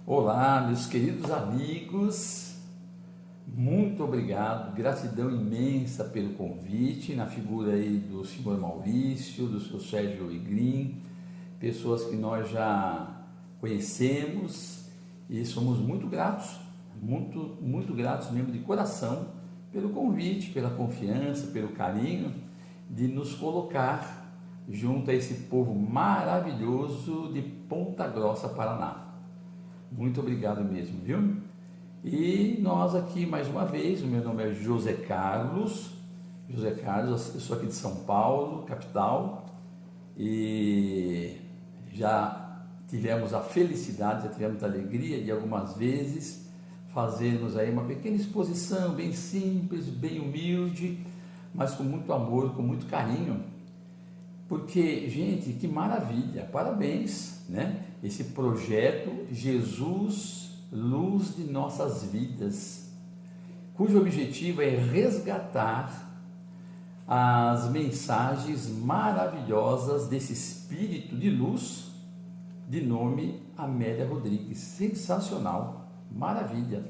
Olá, meus queridos amigos, muito obrigado, gratidão imensa pelo convite, na figura aí do senhor Maurício, do senhor Sérgio Igrim, pessoas que nós já conhecemos e somos muito gratos, muito gratos mesmo de coração pelo convite, pela confiança, pelo carinho de nos colocar junto a esse povo maravilhoso de Ponta Grossa, Paraná. Muito obrigado mesmo, viu? E nós aqui mais uma vez, o meu nome é José Carlos, eu sou aqui de São Paulo, capital, e já tivemos a felicidade, já tivemos a alegria de algumas vezes fazermos aí uma pequena exposição, bem simples, bem humilde, mas com muito amor, com muito carinho, porque, gente, que maravilha, parabéns, né? Esse projeto Jesus, Luz de Nossas Vidas, cujo objetivo é resgatar as mensagens maravilhosas desse espírito de luz, de nome Amélia Rodrigues. Sensacional, maravilha.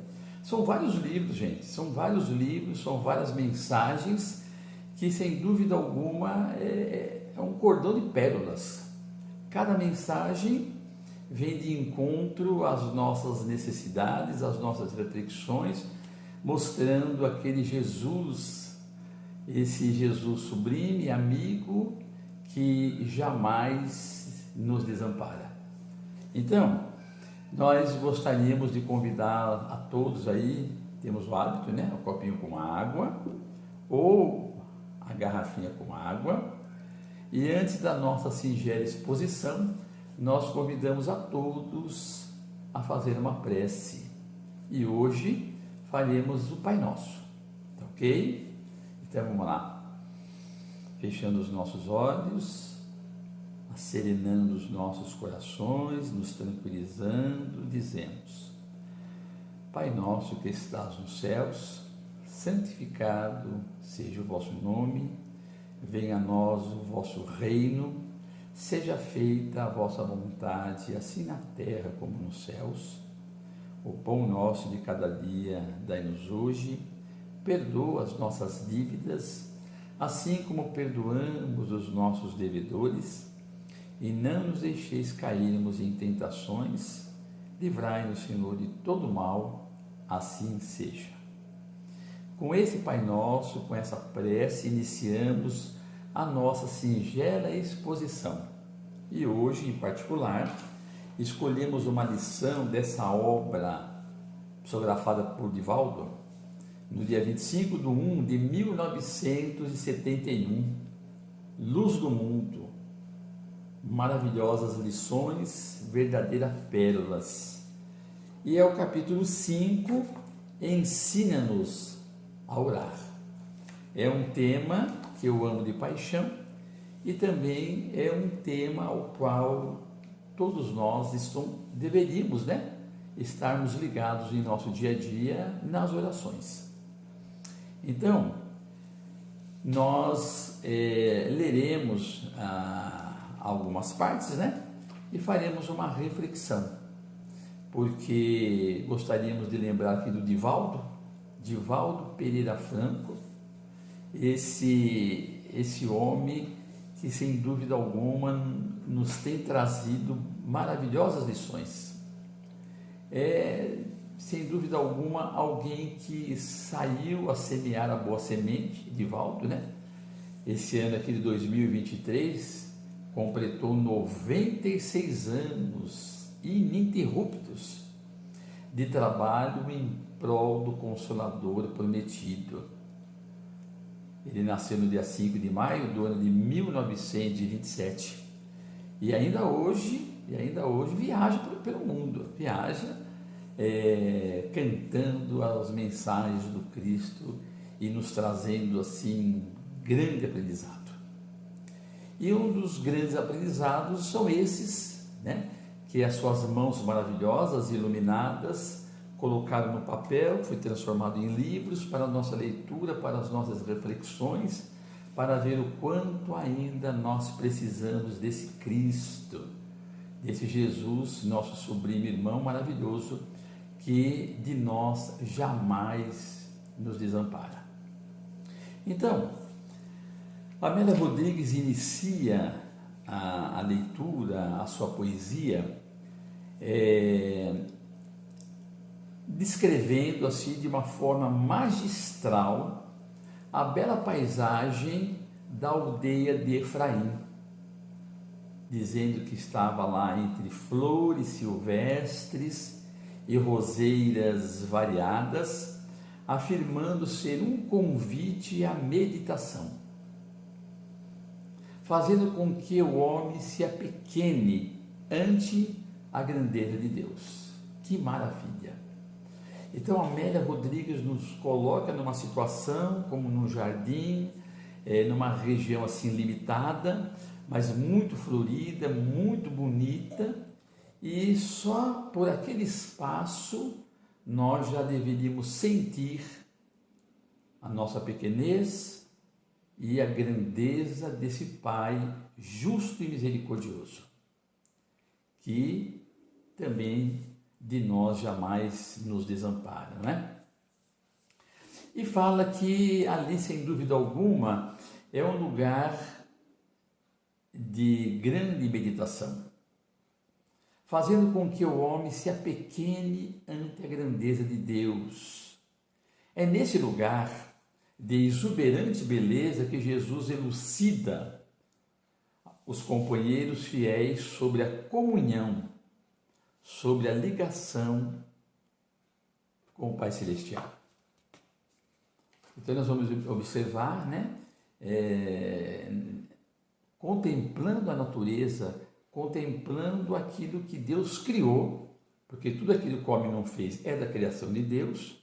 São vários livros, gente, são várias mensagens que, sem dúvida alguma, é um cordão de pérolas. Cada mensagem vem de encontro às nossas necessidades, às nossas reflexões, mostrando aquele Jesus, esse Jesus sublime, amigo, que jamais nos desampara. Então, nós gostaríamos de convidar a todos aí, temos o hábito, né? O copinho com água ou a garrafinha com água. E antes da nossa singela exposição, nós convidamos a todos a fazer uma prece. E hoje faremos o Pai Nosso, tá ok? Então vamos lá. Fechando os nossos olhos, serenando os nossos corações, nos tranquilizando, dizemos: Pai nosso que estás nos céus, santificado seja o vosso nome, venha a nós o vosso reino, seja feita a vossa vontade, assim na terra como nos céus. O pão nosso de cada dia dai-nos hoje, perdoa as nossas dívidas, assim como perdoamos os nossos devedores, e não nos deixeis cairmos em tentações, livrai-nos, Senhor, de todo mal, assim seja. Com esse Pai Nosso, com essa prece, iniciamos a nossa singela exposição. E hoje, em particular, escolhemos uma lição dessa obra psicografada por Divaldo, no dia 25 de 1 de 1971, Luz do Mundo, maravilhosas lições, verdadeiras pérolas. E é o capítulo 5, Ensina-nos a orar. É um tema que eu amo de paixão e também é um tema ao qual todos nós deveríamos, estarmos ligados em nosso dia a dia nas orações. Então, nós leremos algumas partes, e faremos uma reflexão, porque gostaríamos de lembrar aqui do Divaldo Pereira Franco, esse homem que, sem dúvida alguma, nos tem trazido maravilhosas lições. Sem dúvida alguma, alguém que saiu a semear a boa semente, Divaldo, Esse ano aqui de 2023, completou 96 anos ininterruptos de trabalho em prol do Consolador prometido. Ele nasceu no dia 5 de maio do ano de 1927 e ainda hoje viaja pelo mundo, cantando as mensagens do Cristo e nos trazendo assim grande aprendizado. E um dos grandes aprendizados são esses, que as suas mãos maravilhosas, iluminadas, colocaram no papel, foi transformado em livros para a nossa leitura, para as nossas reflexões, para ver o quanto ainda nós precisamos desse Cristo desse Jesus, nosso sublime irmão maravilhoso, que de nós jamais nos desampara. Então, Amélia Rodrigues inicia a leitura, a sua poesia, descrevendo assim de uma forma magistral a bela paisagem da aldeia de Efraim, dizendo que estava lá entre flores silvestres e roseiras variadas, afirmando ser um convite à meditação, fazendo com que o homem se apequene ante a grandeza de Deus. Que maravilha! Então, Amélia Rodrigues nos coloca numa situação como num jardim, numa região assim limitada, mas muito florida, muito bonita, e só por aquele espaço nós já deveríamos sentir a nossa pequenez e a grandeza desse Pai justo e misericordioso, que também de nós jamais nos desampara, não é? E fala que ali, sem dúvida alguma, é um lugar de grande meditação, fazendo com que o homem se apequene ante a grandeza de Deus. É nesse lugar de exuberante beleza que Jesus elucida os companheiros fiéis sobre a comunhão, sobre a ligação com o Pai Celestial. Então nós vamos observar, contemplando a natureza, contemplando aquilo que Deus criou, porque tudo aquilo que o homem não fez é da criação de Deus,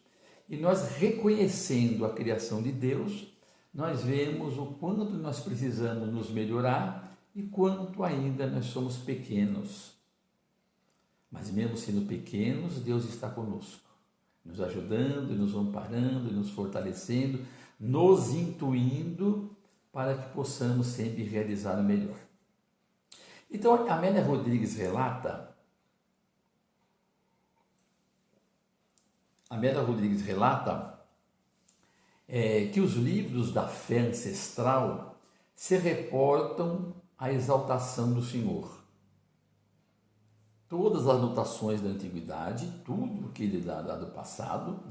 e nós reconhecendo a criação de Deus, nós vemos o quanto nós precisamos nos melhorar e quanto ainda nós somos pequenos. Mas mesmo sendo pequenos, Deus está conosco, nos ajudando, nos amparando, nos fortalecendo, nos intuindo para que possamos sempre realizar o melhor. Então, Amélia Rodrigues relata que os livros da fé ancestral se reportam à exaltação do Senhor. Todas as anotações da antiguidade, tudo que ele dá do passado,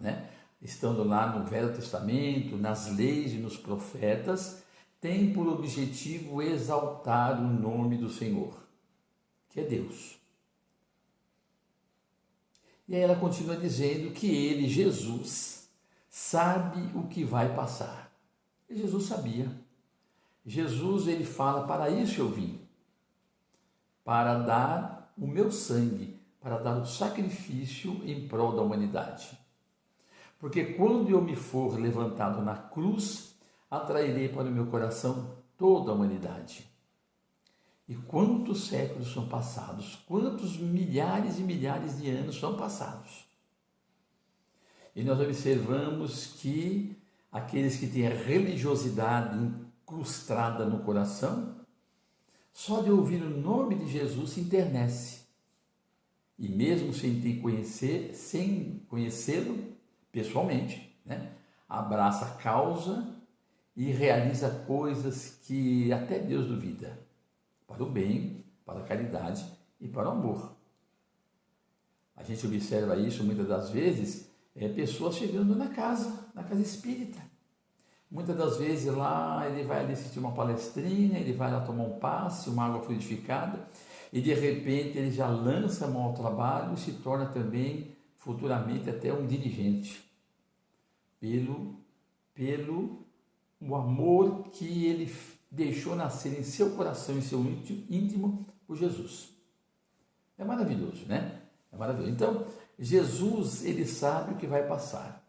estando lá no Velho Testamento, nas leis e nos profetas, tem por objetivo exaltar o nome do Senhor, que é Deus. E aí ela continua dizendo que ele, Jesus, sabe o que vai passar. E Jesus sabia. Jesus, ele fala, para isso eu vim, para dar o meu sangue, para dar o sacrifício em prol da humanidade. Porque quando eu me for levantado na cruz, atrairei para o meu coração toda a humanidade. E quantos séculos são passados, quantos milhares e milhares de anos são passados. E nós observamos que aqueles que têm a religiosidade incrustada no coração, só de ouvir o nome de Jesus se enternece. E mesmo sem conhecê-lo pessoalmente, abraça a causa e realiza coisas que até Deus duvida, para o bem, para a caridade e para o amor. A gente observa isso muitas das vezes, pessoas chegando na casa espírita. Muitas das vezes lá ele vai ali assistir uma palestrinha, ele vai lá tomar um passe, uma água fluidificada, e de repente ele já lança a mão ao trabalho e se torna também futuramente até um dirigente, pelo o amor que ele deixou nascer em seu coração, em seu íntimo, por Jesus. É maravilhoso, É maravilhoso. Então, Jesus, ele sabe o que vai passar,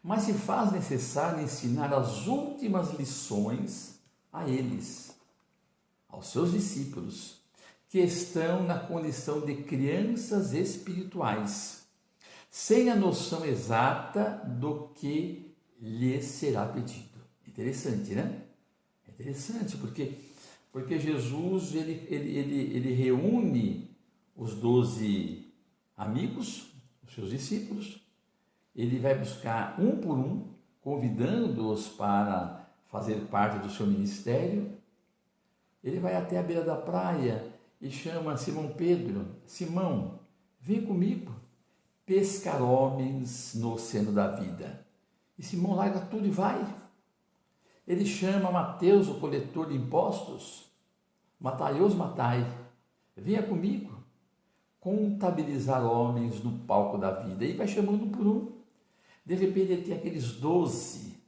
mas se faz necessário ensinar as últimas lições a eles, aos seus discípulos, que estão na condição de crianças espirituais, sem a noção exata do que lhes será pedido. Interessante, É interessante, porque Porque Jesus ele reúne os 12 amigos, os seus discípulos, ele vai buscar um por um, convidando-os para fazer parte do seu ministério. Ele vai até a beira da praia e chama Simão Pedro: Simão, vem comigo pescar homens no oceano da vida. E Simão larga tudo e vai. Ele chama Mateus, o coletor de impostos: Mataios, Matai, venha comigo contabilizar homens no palco da vida. E vai chamando um por um. De repente ele tem aqueles 12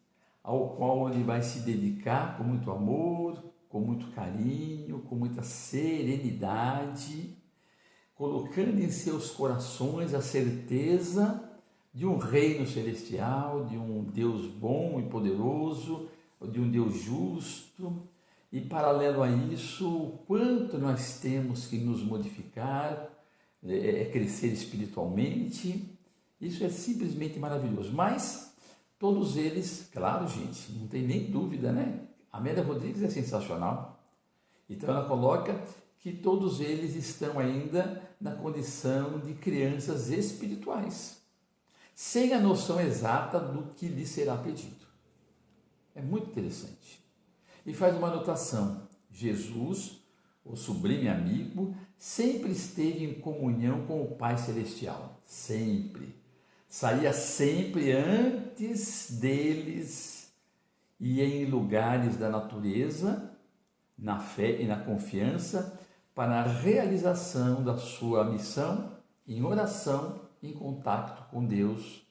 ao qual ele vai se dedicar com muito amor, com muito carinho, com muita serenidade, colocando em seus corações a certeza de um reino celestial, de um Deus bom e poderoso, de um Deus justo. E paralelo a isso, o quanto nós temos que nos modificar, crescer espiritualmente. Isso é simplesmente maravilhoso. Mas todos eles, claro, gente, não tem nem dúvida, né? Amélia Rodrigues é sensacional. Então ela coloca que todos eles estão ainda na condição de crianças espirituais, sem a noção exata do que lhes será pedido. É muito interessante. E faz uma anotação: Jesus, o sublime amigo, sempre esteve em comunhão com o Pai Celestial. Sempre. Saía sempre antes deles, ia em lugares da natureza, na fé e na confiança, para a realização da sua missão, em oração, em contato com Deus,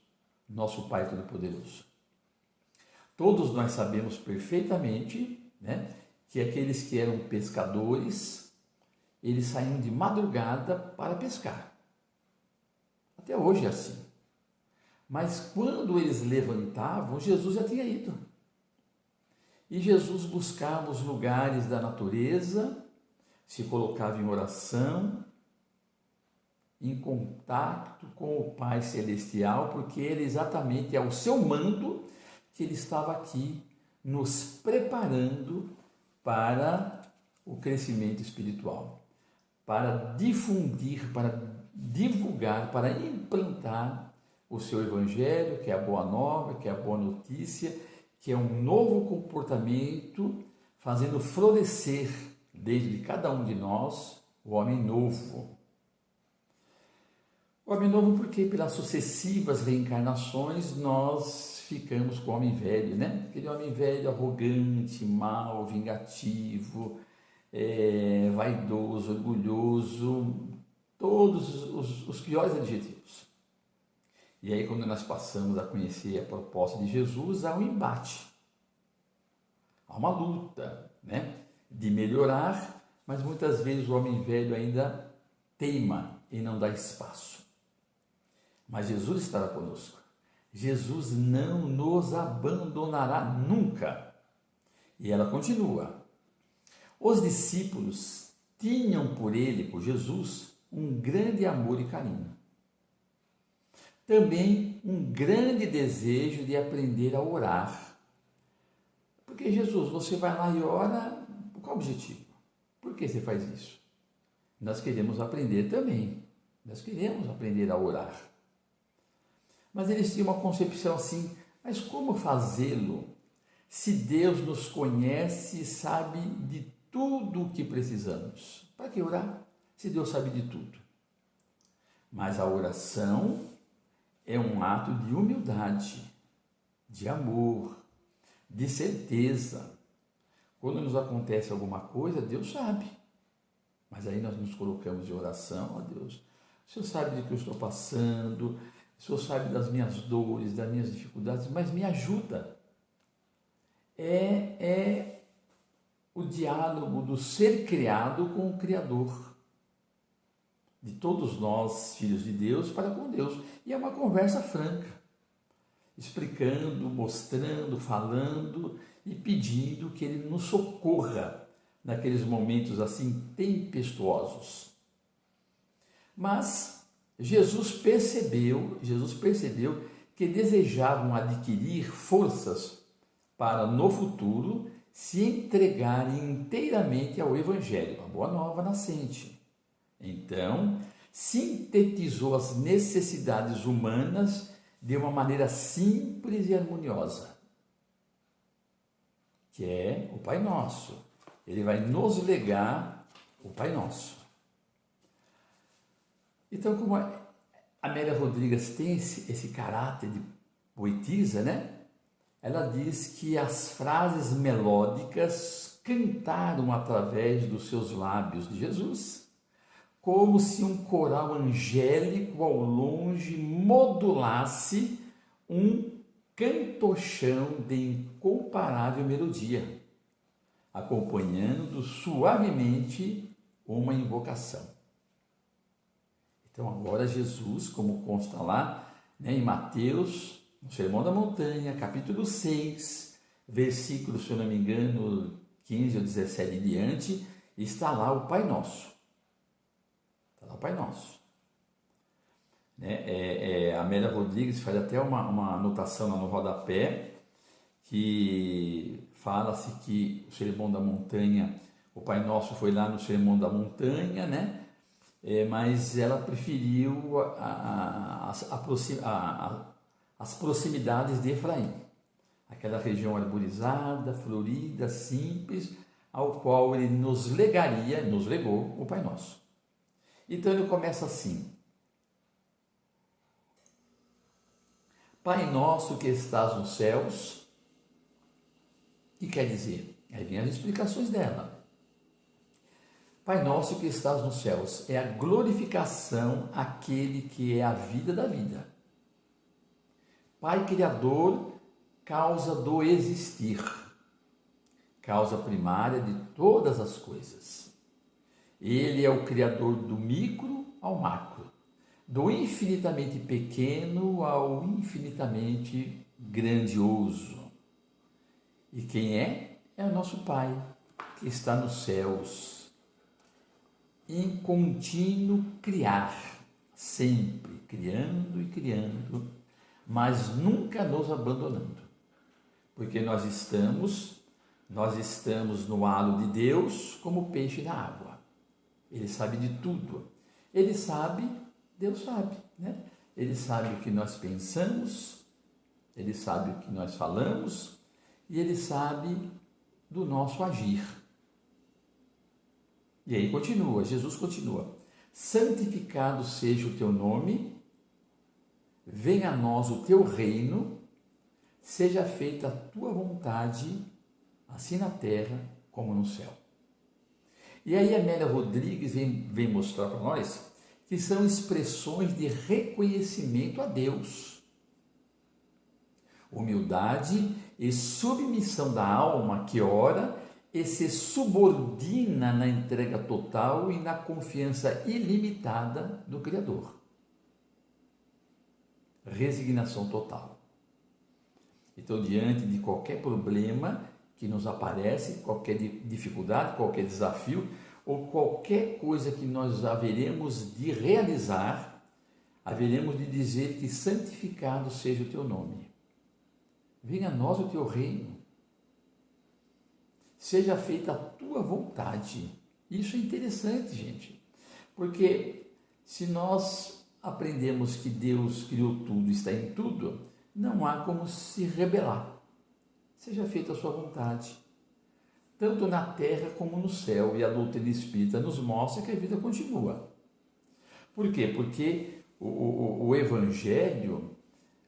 nosso Pai Todo-Poderoso. Todos nós sabemos perfeitamente, né, que aqueles que eram pescadores, eles saíam de madrugada para pescar. Até hoje é assim. Mas quando eles levantavam, Jesus já tinha ido. E Jesus buscava os lugares da natureza, se colocava em oração, em contato com o Pai Celestial, porque ele exatamente é o seu mando que ele estava aqui nos preparando para o crescimento espiritual, para difundir, para divulgar, para implantar o seu evangelho, que é a boa nova, que é a boa notícia, que é um novo comportamento, fazendo florescer dentro de cada um de nós o homem novo. O homem novo porque pelas sucessivas reencarnações nós ficamos com o homem velho, né? Aquele homem velho arrogante, mau, vingativo, vaidoso, orgulhoso, todos os piores adjetivos. E aí, quando nós passamos a conhecer a proposta de Jesus, há um embate, há uma luta, né, de melhorar, mas muitas vezes o homem velho ainda teima em não dar espaço. Mas Jesus estará conosco. Jesus não nos abandonará nunca. E ela continua: os discípulos tinham por ele, por Jesus, um grande amor e carinho. Também um grande desejo de aprender a orar. Porque Jesus, você vai lá e ora, qual o objetivo? Por que você faz isso? Nós queremos aprender também. Nós queremos aprender a orar. Mas eles tinham uma concepção assim: mas como fazê-lo se Deus nos conhece e sabe de tudo o que precisamos? Para que orar se Deus sabe de tudo? Mas a oração é um ato de humildade, de amor, de certeza. Quando nos acontece alguma coisa, Deus sabe. Mas aí nós nos colocamos em oração: ó Deus, o Senhor sabe do que eu estou passando, o Senhor sabe das minhas dores, das minhas dificuldades, mas me ajuda. É o diálogo do ser criado com o Criador, de todos nós, filhos de Deus, para com Deus. E é uma conversa franca, explicando, mostrando, falando e pedindo que Ele nos socorra naqueles momentos assim tempestuosos. Mas Jesus percebeu que desejavam adquirir forças para no futuro se entregarem inteiramente ao Evangelho, a boa nova nascente. Então, sintetizou as necessidades humanas de uma maneira simples e harmoniosa, que é o Pai Nosso. Ele vai nos legar o Pai Nosso. Então, como a Amélia Rodrigues tem esse caráter de poetisa, né? Ela diz que as frases melódicas cantaram através dos seus lábios de Jesus, como se um coral angélico ao longe modulasse um cantochão de incomparável melodia, acompanhando suavemente uma invocação. Então agora Jesus, como consta lá, né, em Mateus, no Sermão da Montanha, capítulo 6, versículo, se eu não me engano, 15 ou 17 em diante, está lá o Pai Nosso. Está lá o Pai Nosso. A Amélia Rodrigues faz até uma anotação lá no rodapé, que fala-se que o Sermão da Montanha, o Pai Nosso foi lá no Sermão da Montanha, né? Mas ela preferiu as proximidades de Efraim, aquela região arborizada, florida, simples, ao qual ele nos legou o Pai Nosso. Então ele começa assim: Pai nosso que estás nos céus. O que quer dizer? Aí vem as explicações dela. Pai nosso que estás nos céus é a glorificação àquele que é a vida da vida. Pai Criador, causa do existir, causa primária de todas as coisas. Ele é o Criador do micro ao macro, do infinitamente pequeno ao infinitamente grandioso. E quem é? É o nosso Pai, que está nos céus, em contínuo criar, sempre criando e criando, mas nunca nos abandonando, porque nós estamos no halo de Deus como peixe na água. Ele sabe de tudo. Ele sabe, Deus sabe, né? Ele sabe o que nós pensamos, ele sabe o que nós falamos e ele sabe do nosso agir. E aí Jesus continua: santificado seja o teu nome, venha a nós o teu reino, seja feita a tua vontade, assim na terra como no céu. E aí a Amélia Rodrigues vem mostrar para nós que são expressões de reconhecimento a Deus. Humildade e submissão da alma que ora e se subordina na entrega total e na confiança ilimitada do Criador. Resignação total. Então, diante de qualquer problema que nos aparece, qualquer dificuldade, qualquer desafio, ou qualquer coisa que nós haveremos de realizar, haveremos de dizer que santificado seja o teu nome. Venha a nós o teu reino. Seja feita a tua vontade. Isso é interessante, gente, porque se nós aprendemos que Deus criou tudo, está em tudo, não há como se rebelar. Seja feita a sua vontade, tanto na terra como no céu, e a doutrina espírita nos mostra que a vida continua. Por quê? Porque o Evangelho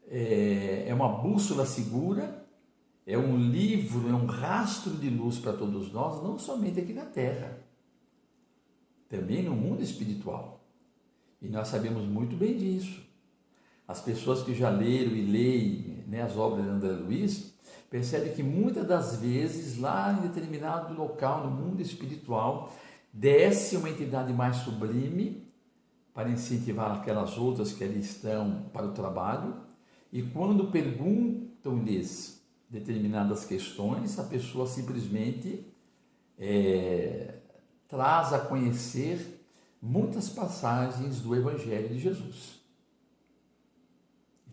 é uma bússola segura, é um livro, é um rastro de luz para todos nós, não somente aqui na terra, também no mundo espiritual. E nós sabemos muito bem disso. As pessoas que já leram e leem, né, as obras de André Luiz, percebem que muitas das vezes, lá em determinado local no mundo espiritual, desce uma entidade mais sublime para incentivar aquelas outras que ali estão para o trabalho, e quando perguntam-lhes determinadas questões, a pessoa simplesmente traz a conhecer muitas passagens do Evangelho de Jesus.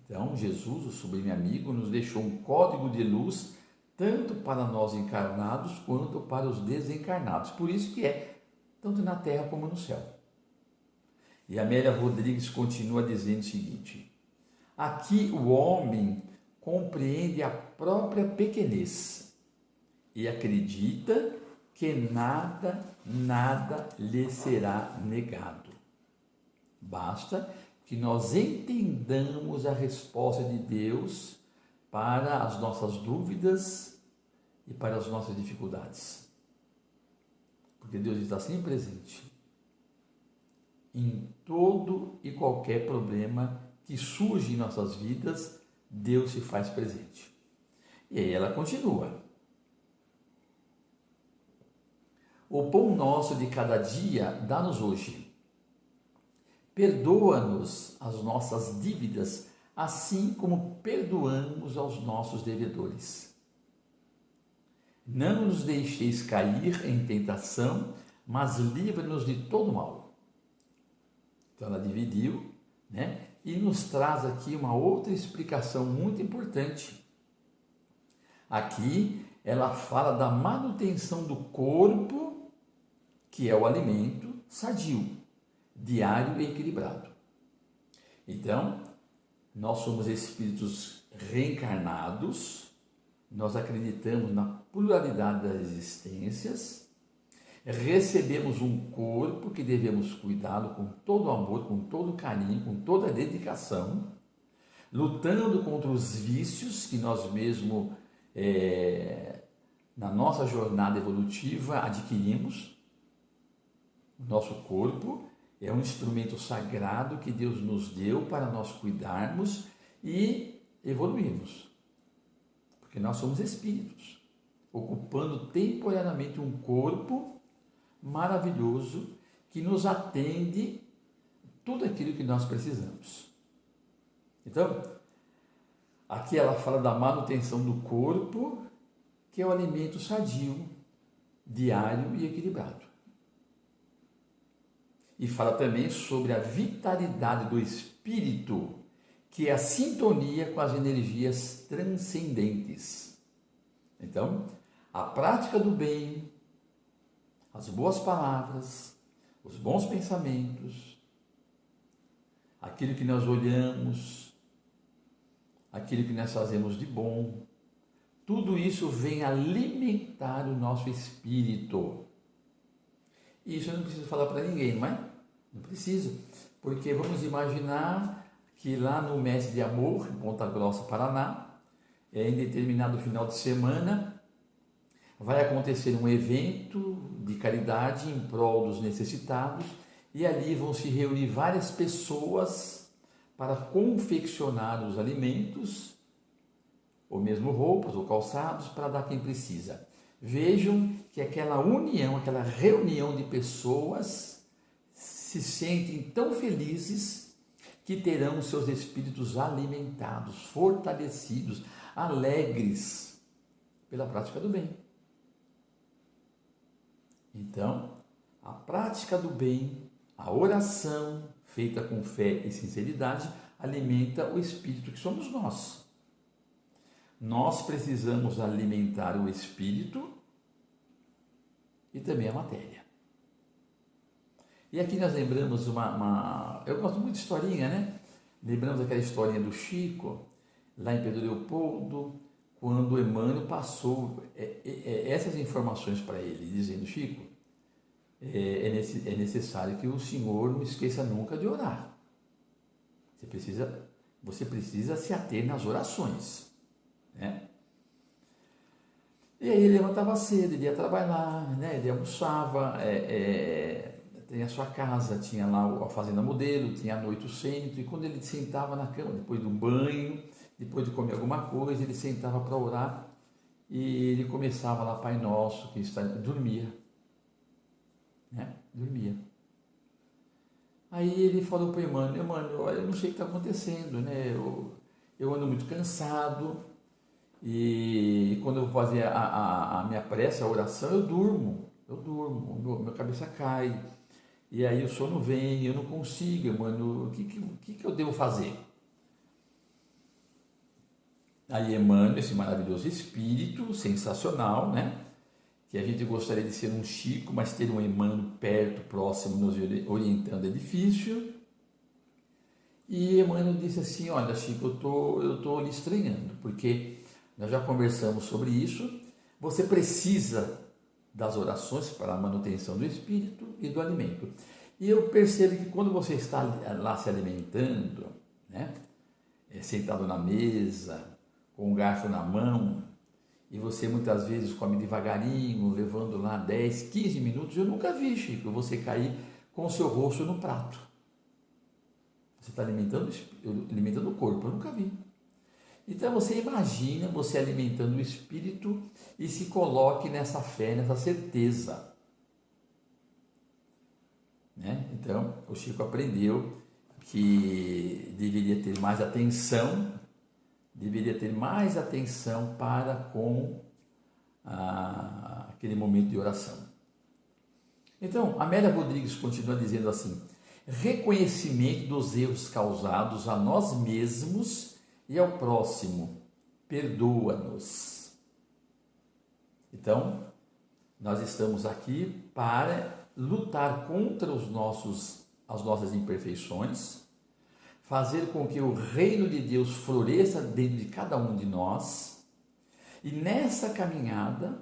Então, Jesus, o sublime amigo, nos deixou um código de luz tanto para nós encarnados quanto para os desencarnados. Por isso que é tanto na terra como no céu. E Amélia Rodrigues continua dizendo o seguinte: aqui o homem compreende a própria pequenez e acredita que nada lhe será negado. Basta que nós entendamos a resposta de Deus para as nossas dúvidas e para as nossas dificuldades. Porque Deus está sempre presente em todo e qualquer problema que surge em nossas vidas, Deus se faz presente. E aí ela continua: o pão nosso de cada dia dá-nos hoje. Perdoa-nos as nossas dívidas, assim como perdoamos aos nossos devedores. Não nos deixeis cair em tentação, mas livra-nos de todo mal. Então ela dividiu, né? E nos traz aqui uma outra explicação muito importante. Aqui ela fala da manutenção do corpo, que é o alimento sadio, diário e equilibrado. Então, nós somos espíritos reencarnados, nós acreditamos na pluralidade das existências, recebemos um corpo que devemos cuidá-lo com todo amor, com todo carinho, com toda dedicação, lutando contra os vícios que nós mesmos, na nossa jornada evolutiva, adquirimos. O nosso corpo é um instrumento sagrado que Deus nos deu para nós cuidarmos e evoluirmos. Porque nós somos espíritos, ocupando temporariamente um corpo maravilhoso que nos atende tudo aquilo que nós precisamos. Então, aqui ela fala da manutenção do corpo, que é o alimento sadio, diário e equilibrado. E fala também sobre a vitalidade do espírito, que é a sintonia com as energias transcendentes. Então, a prática do bem, as boas palavras, os bons pensamentos, aquilo que nós olhamos, aquilo que nós fazemos de bom, tudo isso vem alimentar o nosso espírito. E isso eu não preciso falar para ninguém, não é? Não preciso, porque vamos imaginar que lá no Mestre de Amor, em Ponta Grossa, Paraná, em determinado final de semana, vai acontecer um evento de caridade em prol dos necessitados e ali vão se reunir várias pessoas para confeccionar os alimentos, ou mesmo roupas ou calçados, para dar quem precisa. Vejam que aquela união, aquela reunião de pessoas se sentem tão felizes que terão seus espíritos alimentados, fortalecidos, alegres pela prática do bem. Então, a prática do bem, a oração feita com fé e sinceridade, alimenta o espírito que somos nós. Nós precisamos alimentar o espírito e também a matéria. E aqui nós lembramos eu gosto muito de historinha, né? Lembramos aquela historinha do Chico, lá em Pedro Leopoldo, quando Emmanuel passou essas informações para ele, dizendo: Chico, é necessário que o senhor não esqueça nunca de orar. Você precisa se ater nas orações, né? E aí ele levantava cedo, ele ia trabalhar, né? Ele almoçava, tem a sua casa, tinha lá a fazenda modelo, tinha à noite o centro, e quando ele sentava na cama, depois do banho, depois de comer alguma coisa, ele sentava para orar e ele começava lá, Pai Nosso, que está, dormia, né? Dormia. Aí ele falou para o Emmanuel: olha, eu não sei o que está acontecendo, né? Eu ando muito cansado e quando eu vou fazer a minha prece, a oração, eu durmo, minha cabeça cai. E aí o sono vem, eu não consigo, Emmanuel, o que eu devo fazer? aí Emmanuel, esse maravilhoso espírito, sensacional, né? Que a gente gostaria de ser um Chico, mas ter um Emmanuel perto, próximo, nos orientando é difícil. E Emmanuel disse assim, olha Chico, eu tô lhe estranhando, porque nós já conversamos sobre isso, você precisa das orações para a manutenção do espírito e do alimento. E eu percebo que quando você está lá se alimentando, né, sentado na mesa, com o garfo na mão, e você muitas vezes come devagarinho, levando lá 10, 15 minutos, eu nunca vi, Chico, você cair com o seu rosto no prato. Você está alimentando o corpo, eu nunca vi. Então você imagina você alimentando o espírito e se coloque nessa fé, nessa certeza. Né? Então o Chico aprendeu que deveria ter mais atenção para com aquele momento de oração. Então, Amélia Rodrigues continua dizendo assim: reconhecimento dos erros causados a nós mesmos e ao próximo, perdoa-nos. Então, nós estamos aqui para lutar contra as nossas imperfeições, fazer com que o reino de Deus floresça dentro de cada um de nós, e nessa caminhada,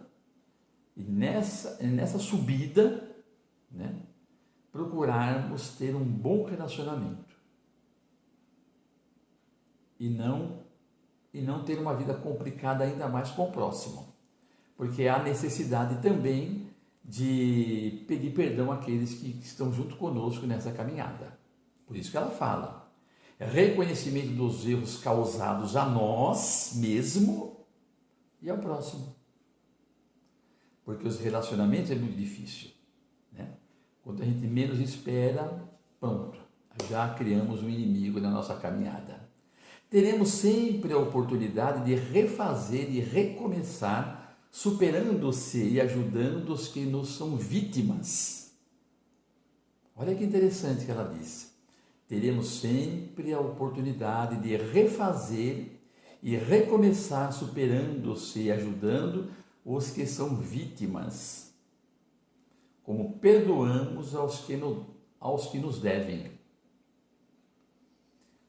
e nessa subida, né, procurarmos ter um bom relacionamento e não ter uma vida complicada ainda mais com o próximo, porque há necessidade também de pedir perdão àqueles que estão junto conosco nessa caminhada. Por isso que ela fala, reconhecimento dos erros causados a nós mesmo e ao próximo, porque os relacionamentos é muito difícil, né? Quando a gente menos espera, pronto, já criamos um inimigo na nossa caminhada. Teremos sempre a oportunidade de refazer e recomeçar, superando-se e ajudando os que nos são vítimas. Olha que interessante que ela diz. Teremos sempre a oportunidade de refazer e recomeçar, superando-se e ajudando os que são vítimas, como perdoamos aos que nos devem.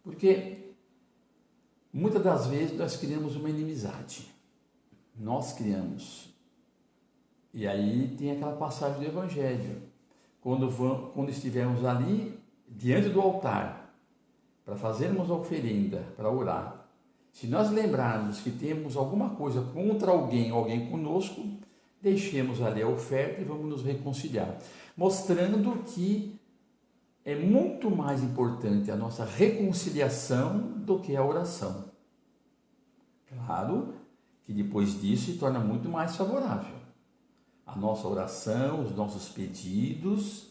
Porque muitas das vezes nós criamos uma inimizade. Nós criamos. E aí tem aquela passagem do Evangelho. Quando estivermos ali, diante do altar, para fazermos a oferenda, para orar, se nós lembrarmos que temos alguma coisa contra alguém conosco, deixemos ali a oferta e vamos nos reconciliar, mostrando que é muito mais importante a nossa reconciliação do que a oração. Claro que depois disso se torna muito mais favorável a nossa oração, os nossos pedidos,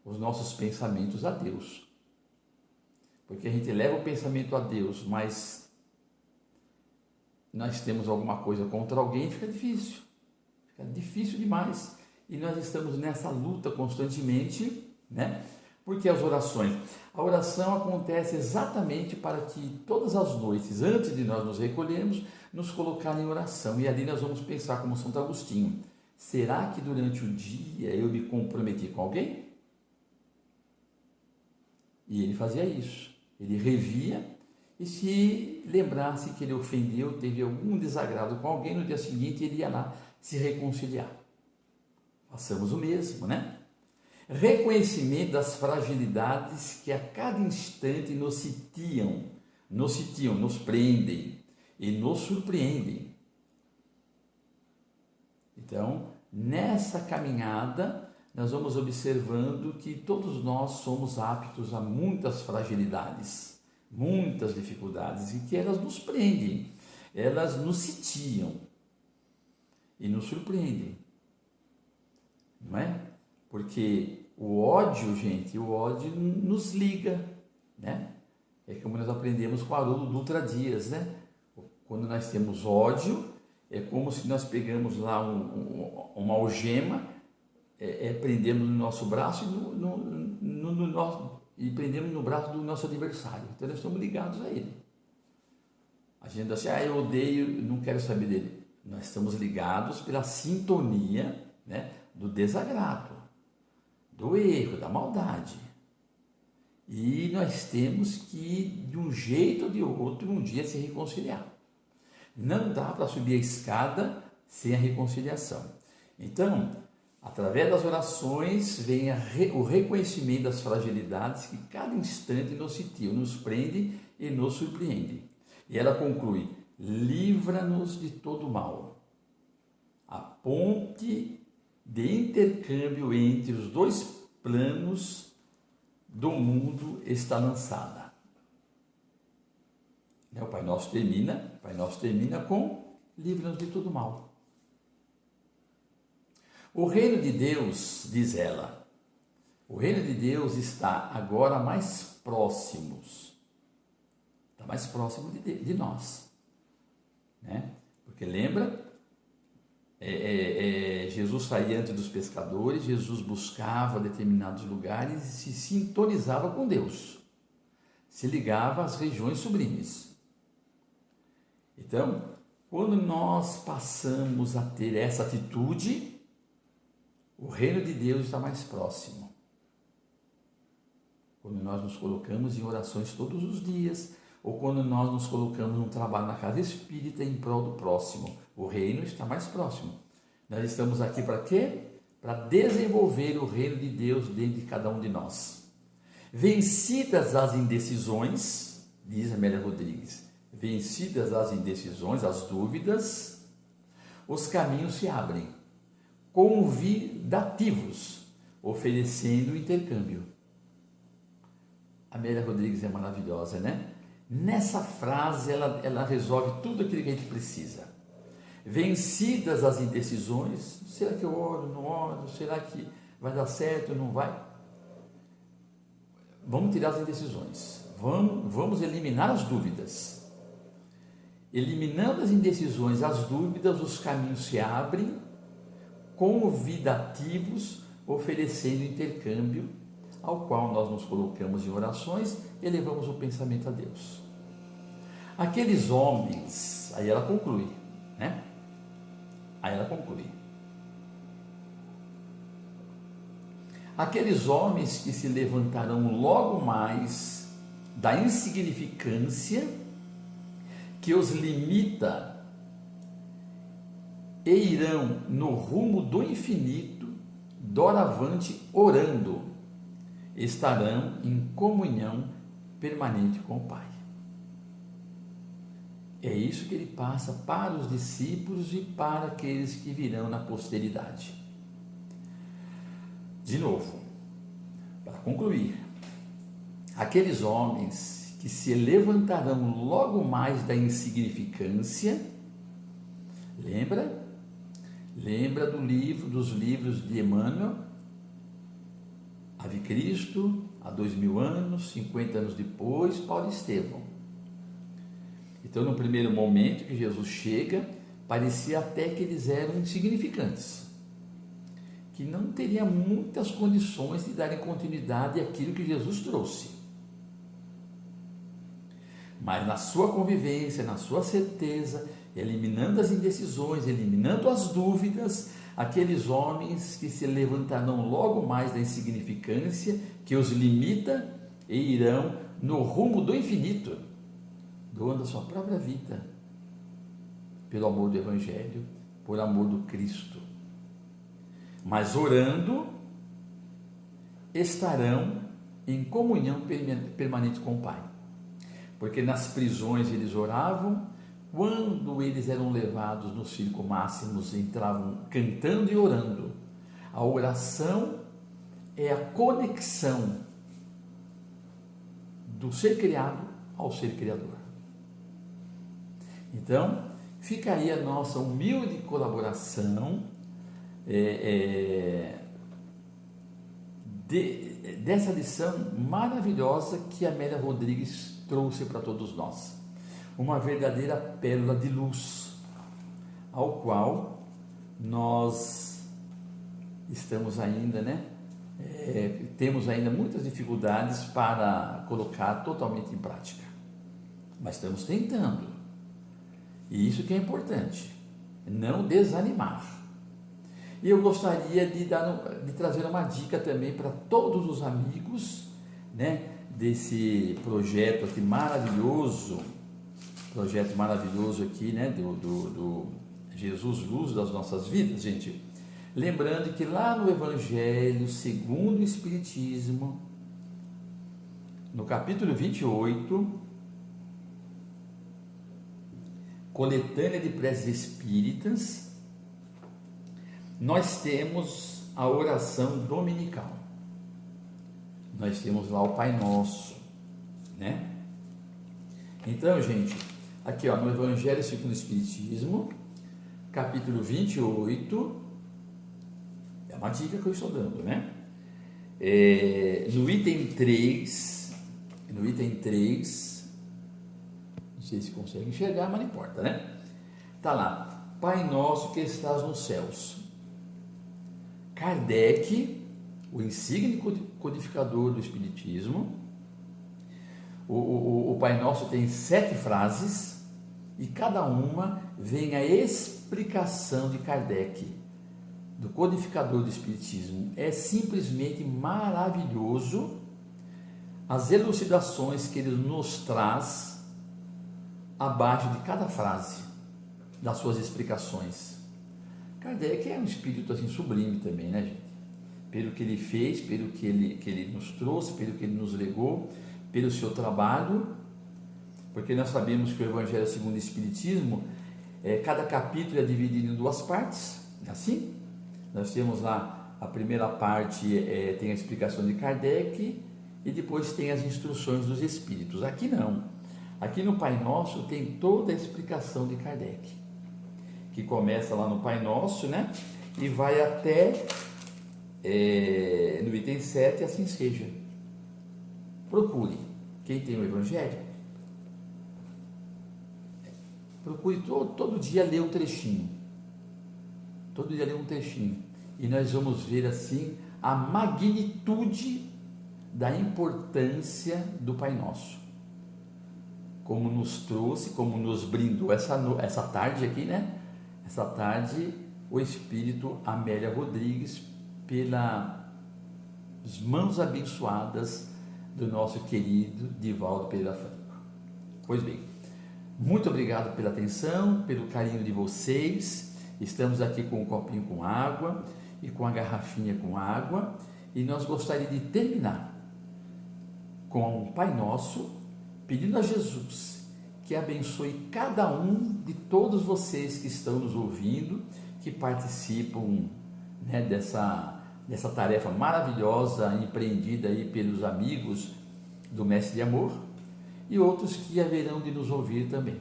os nossos pensamentos a Deus. Porque a gente leva o pensamento a Deus, mas nós temos alguma coisa contra alguém, fica difícil demais. E nós estamos nessa luta constantemente, né? Porque a oração acontece exatamente para que todas as noites, antes de nós nos recolhermos, nos colocar em oração. E ali nós vamos pensar como Santo Agostinho: será que durante o dia eu me comprometi com alguém? E ele fazia isso. Ele revia, e se lembrasse que ele ofendeu, teve algum desagrado com alguém, no dia seguinte ele ia lá se reconciliar. Façamos o mesmo, né? Reconhecimento das fragilidades que a cada instante nos sitiam, nos prendem e nos surpreendem. Então, nessa caminhada, nós vamos observando que todos nós somos aptos a muitas fragilidades, muitas dificuldades, e que elas nos prendem, elas nos sitiam e nos surpreendem, não é? Porque o ódio, gente, nos liga, né? É como nós aprendemos com o Haroldo Dutra Dias, né? Quando nós temos ódio, é como se nós pegamos lá uma algema, prendemos no nosso braço e prendemos no braço do nosso adversário. Então nós estamos ligados a ele. A gente diz assim, eu odeio, não quero saber dele. Nós estamos ligados pela sintonia, né, do desagrado, do erro, da maldade. E nós temos que, de um jeito ou de outro, um dia se reconciliar. Não dá para subir a escada sem a reconciliação. Então, através das orações, vem o reconhecimento das fragilidades que cada instante nos situa, nos prende e nos surpreende. E ela conclui: livra-nos de todo mal. A ponte de intercâmbio entre os dois planos do mundo está lançada. O Pai Nosso termina com livra-nos de todo mal. O reino de Deus, diz ela, o reino de Deus está agora mais próximo de nós, né? Porque lembra, Jesus saía antes dos pescadores, Jesus buscava determinados lugares e se sintonizava com Deus, se ligava às regiões sublimes. Então, quando nós passamos a ter essa atitude, o reino de Deus está mais próximo. Quando nós nos colocamos em orações todos os dias, ou quando nós nos colocamos num trabalho na casa espírita em prol do próximo, o reino está mais próximo. Nós estamos aqui para quê? Para desenvolver o reino de Deus dentro de cada um de nós. Vencidas as indecisões, diz Amélia Rodrigues, vencidas as indecisões, as dúvidas, os caminhos se abrem, convidativos, oferecendo intercâmbio. Amélia Rodrigues é maravilhosa, né? Nessa frase ela resolve tudo aquilo que a gente precisa. Vencidas as indecisões, será que eu oro, não oro? Será que vai dar certo, não vai? Vamos tirar as indecisões, vamos eliminar as dúvidas. Eliminando as indecisões, as dúvidas, os caminhos se abrem, convidativos, oferecendo intercâmbio, ao qual nós nos colocamos em orações e levamos o pensamento a Deus. Aqueles homens, aí ela conclui, né? Aqueles homens que se levantarão logo mais da insignificância que os limita e irão no rumo do infinito, doravante orando, estarão em comunhão permanente com o Pai. É isso que ele passa para os discípulos e para aqueles que virão na posteridade. De novo, para concluir, aqueles homens que se levantarão logo mais da insignificância, lembra dos livros de Emmanuel, Ave Cristo, há 2000 anos, 50 anos depois, Paulo e Estevão. Então, no primeiro momento que Jesus chega, parecia até que eles eram insignificantes, que não teriam muitas condições de darem continuidade àquilo que Jesus trouxe. Mas na sua convivência, na sua certeza, eliminando as indecisões, eliminando as dúvidas, aqueles homens que se levantarão logo mais da insignificância, que os limita e irão no rumo do infinito, doando a sua própria vida, pelo amor do Evangelho, por amor do Cristo. Mas orando, estarão em comunhão permanente com o Pai. Porque nas prisões eles oravam, quando eles eram levados no circo máximos, entravam cantando e orando. A oração é a conexão do ser criado ao ser criador. Então, fica aí a nossa humilde colaboração dessa lição maravilhosa que a Amélia Rodrigues trouxe para todos nós. Uma verdadeira pérola de luz, ao qual nós estamos ainda, temos ainda muitas dificuldades para colocar totalmente em prática, mas estamos tentando. E isso que é importante, não desanimar. E eu gostaria de trazer uma dica também para todos os amigos, né, desse projeto aqui maravilhoso, aqui, né, do Jesus Luz das nossas vidas, gente. Lembrando que lá no Evangelho segundo o Espiritismo, no capítulo 28, coletânea de preces espíritas, nós temos a oração dominical. Nós temos lá o Pai Nosso, né? Então, gente, aqui ó, no Evangelho segundo o Espiritismo, capítulo 28, é uma dica que eu estou dando, né? No item 3, não sei se consegue enxergar, mas não importa, né? Tá lá, Pai Nosso que estás nos céus. Kardec, o insigne codificador do Espiritismo, o Pai Nosso tem 7 frases e cada uma vem a explicação de Kardec, do codificador do Espiritismo. É simplesmente maravilhoso as elucidações que ele nos traz abaixo de cada frase das suas explicações. Kardec é um espírito assim sublime também, né, gente? Pelo que ele fez, pelo que ele nos trouxe, pelo que ele nos legou, pelo seu trabalho, porque nós sabemos que o Evangelho segundo o Espiritismo, cada capítulo é dividido em 2 partes, é assim? Nós temos lá a primeira parte, tem a explicação de Kardec, e depois tem as instruções dos Espíritos. Aqui não, aqui no Pai Nosso tem toda a explicação de Kardec, que começa lá no Pai Nosso, né? E vai até no item 7, assim seja. Procure, quem tem o Evangelho, procure todo dia ler um trechinho. Todo dia ler um trechinho. E nós vamos ver assim a magnitude da importância do Pai Nosso. Como nos trouxe, como nos brindou essa tarde aqui, né? Essa tarde, o Espírito Amélia Rodrigues, pelas mãos abençoadas do nosso querido Divaldo Pereira Franco. Pois bem, muito obrigado pela atenção, pelo carinho de vocês. Estamos aqui com um copinho com água e com a garrafinha com água, e nós gostaríamos de terminar com o Pai Nosso, pedindo a Jesus que abençoe cada um de todos vocês que estão nos ouvindo, que participam, né, dessa tarefa maravilhosa empreendida aí pelos amigos do Mestre de Amor, e outros que haverão de nos ouvir também.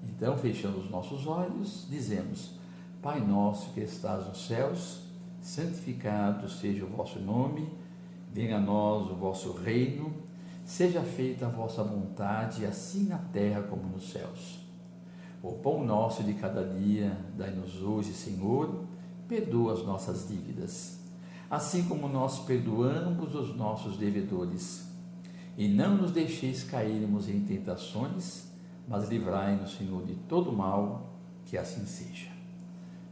Então, fechando os nossos olhos, dizemos: Pai nosso que estás nos céus, santificado seja o vosso nome, venha a nós o vosso reino, seja feita a vossa vontade, assim na terra como nos céus. O pão nosso de cada dia, dai-nos hoje, Senhor, perdoa as nossas dívidas, assim como nós perdoamos os nossos devedores. E não nos deixeis cairmos em tentações, mas livrai-nos, Senhor, de todo mal, que assim seja.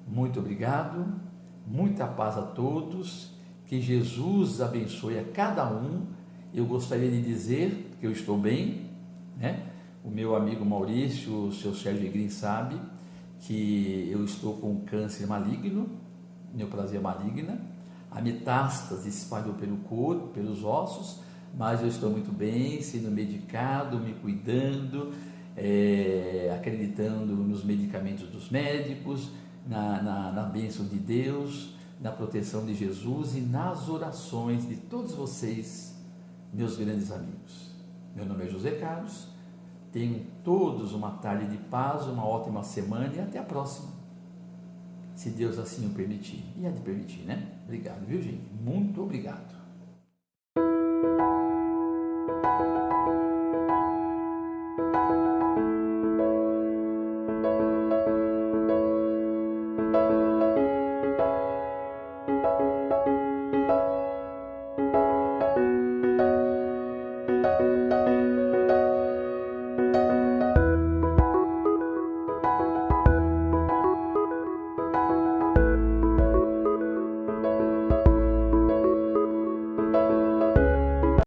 Muito obrigado, muita paz a todos, que Jesus abençoe a cada um. Eu gostaria de dizer que eu estou bem, né? O meu amigo Maurício, o seu Sérgio Egrin sabe que eu estou com câncer maligno, neoplasia maligna, a metástase espalhou pelo corpo, pelos ossos, mas eu estou muito bem, sendo medicado, me cuidando, acreditando nos medicamentos dos médicos, na bênção de Deus, na proteção de Jesus e nas orações de todos vocês, meus grandes amigos. Meu nome é José Carlos, tenham todos uma tarde de paz, uma ótima semana e até a próxima, se Deus assim o permitir, e há de permitir, né? Obrigado, viu, gente? Muito obrigado.